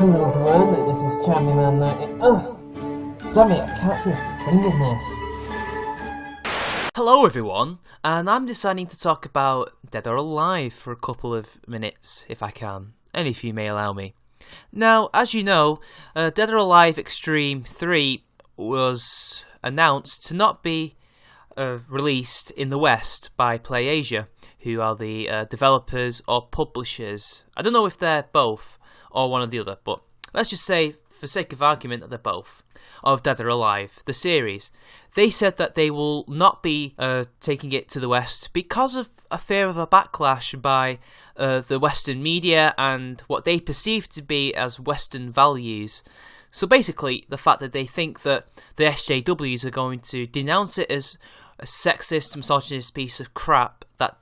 Hello everyone, this is Champion Man. Damn it, I can't see a thing in this. Hello everyone, and I'm deciding to talk about Dead or Alive for a couple of minutes, if I can, and if you may allow me. Now, as you know, Dead or Alive Extreme 3 was announced to not be released in the West by PlayAsia, who are the developers or publishers. I don't know if they're both or one or the other, but let's just say, for sake of argument, that they're both, of Dead or Alive, the series. They said that they will not be taking it to the West because of a fear of a backlash by the Western media and what they perceive to be as Western values. So basically, the fact that they think that the SJWs are going to denounce it as a sexist, misogynist piece of crap that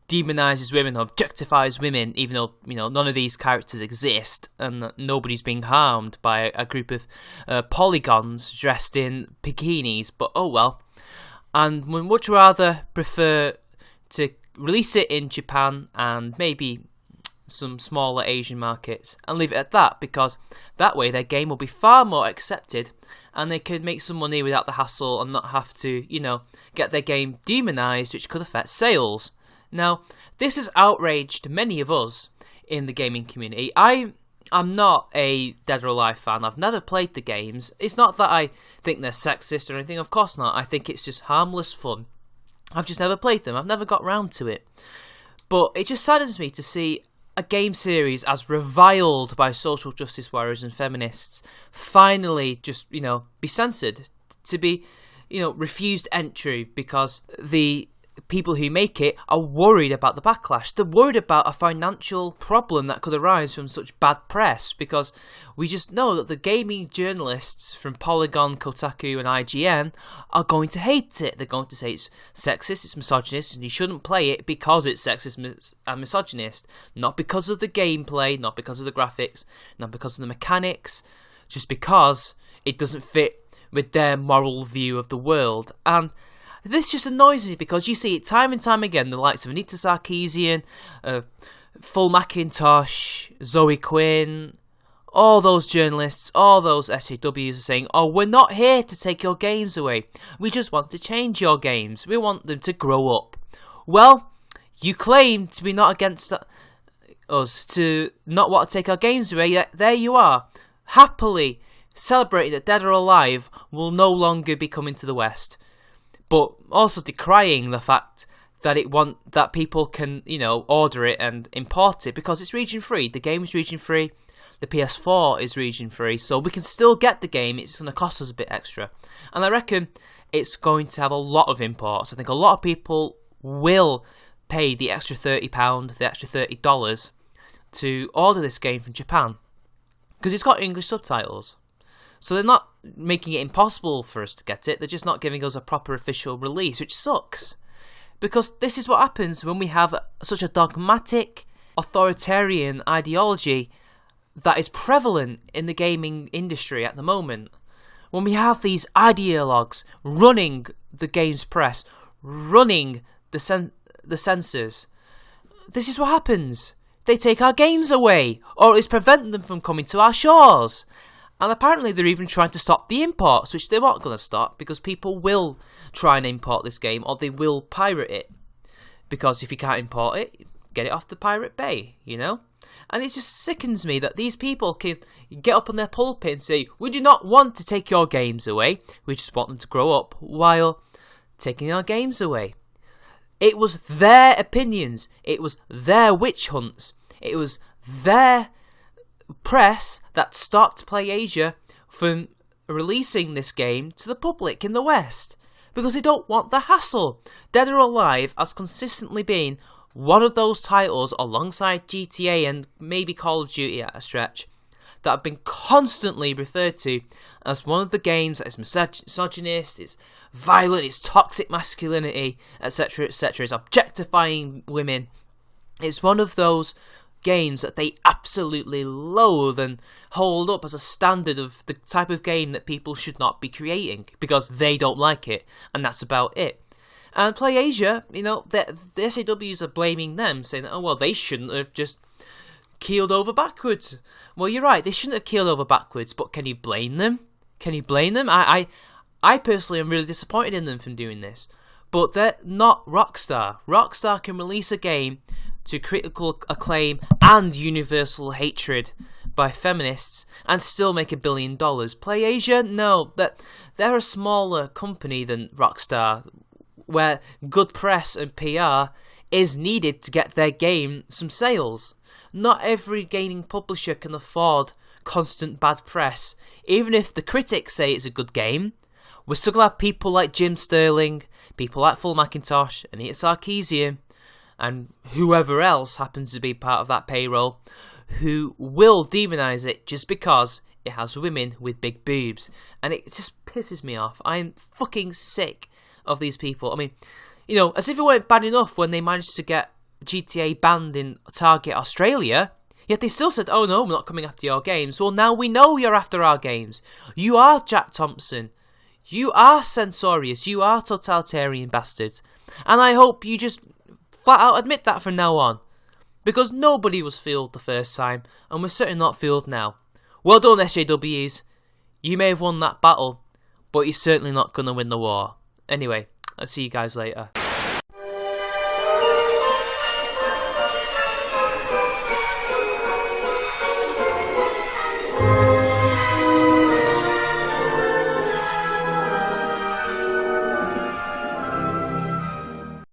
demonises women, objectifies women, even though none of these characters exist and that nobody's being harmed by a group of polygons dressed in bikinis. But oh well. And we'd much rather prefer to release it in Japan and maybe some smaller Asian markets and leave it at that, because that way their game will be far more accepted and they could make some money without the hassle and not have to, get their game demonised, which could affect sales. Now, this has outraged many of us in the gaming community. I'm not a Dead or Alive fan. I've never played the games. It's not that I think they're sexist or anything, of course not. I think it's just harmless fun. I've just never played them. I've never got round to it. But it just saddens me to see a game series as reviled by social justice warriors and feminists finally just, be censored, to be, refused entry because the people who make it are worried about the backlash. They're worried about a financial problem that could arise from such bad press, because we just know that the gaming journalists from Polygon, Kotaku and IGN are going to hate it. They're going to say it's sexist, it's misogynist, and you shouldn't play it because it's sexist and misogynist. Not because of the gameplay, not because of the graphics, not because of the mechanics, just because it doesn't fit with their moral view of the world. And this just annoys me because you see it time and time again. The likes of Anita Sarkeesian, Full Macintosh, Zoe Quinn, all those journalists, all those SJWs are saying, oh, we're not here to take your games away. We just want to change your games. We want them to grow up. Well, you claim to be not against us, to not want to take our games away, yet there you are, happily celebrating that Dead or Alive will no longer be coming to the West. But also decrying the fact that that people can, order it and import it because it's region free. The game is region free, the PS4 is region free, so we can still get the game. It's going to cost us a bit extra, and I reckon it's going to have a lot of imports. I think a lot of people will pay the extra £30, the extra $30 to order this game from Japan because it's got English subtitles. So they're not making it impossible for us to get it, they're just not giving us a proper official release, which sucks. Because this is what happens when we have such a dogmatic, authoritarian ideology that is prevalent in the gaming industry at the moment. When we have these ideologues running the games press, running the censors, this is what happens. They take our games away, or at least prevent them from coming to our shores. And apparently they're even trying to stop the imports, which they weren't going to stop, because people will try and import this game, or they will pirate it. Because if you can't import it, get it off the Pirate Bay, And it just sickens me that these people can get up on their pulpit and say, we do not want to take your games away, we just want them to grow up, while taking our games away. It was their opinions, it was their witch hunts, it was their press that stopped PlayAsia from releasing this game to the public in the West because they don't want the hassle. Dead or Alive has consistently been one of those titles alongside GTA and maybe Call of Duty at a stretch that have been constantly referred to as one of the games that is misogynist, it's violent, it's toxic masculinity, etc, etc, it's objectifying women. It's one of those games that they absolutely loathe and hold up as a standard of the type of game that people should not be creating because they don't like it, and that's about it. And PlayAsia, the SAWs are blaming them, saying that, oh well, they shouldn't have just keeled over backwards. Well, you're right, they shouldn't have keeled over backwards, but can you blame them? Can you blame them? I personally am really disappointed in them from doing this. But they're not Rockstar. Rockstar can release a game to critical acclaim and universal hatred by feminists and still make $1 billion. PlayAsia? No, they're a smaller company than Rockstar, where good press and PR is needed to get their game some sales. Not every gaming publisher can afford constant bad press. Even if the critics say it's a good game, we're still going to have people like Jim Sterling, people like Full Macintosh, Anita Sarkeesian, and whoever else happens to be part of that payroll, who will demonise it just because it has women with big boobs. And it just pisses me off. I'm fucking sick of these people. I mean, you know, as if it weren't bad enough when they managed to get GTA banned in Target Australia, yet they still said, oh no, we're not coming after your games. Well, now we know you're after our games. You are Jack Thompson. You are censorious. You are totalitarian bastards. And I hope you just flat out admit that from now on. Because nobody was fooled the first time, and we're certainly not fooled now. Well done, SJWs. You may have won that battle, but you're certainly not going to win the war. Anyway, I'll see you guys later.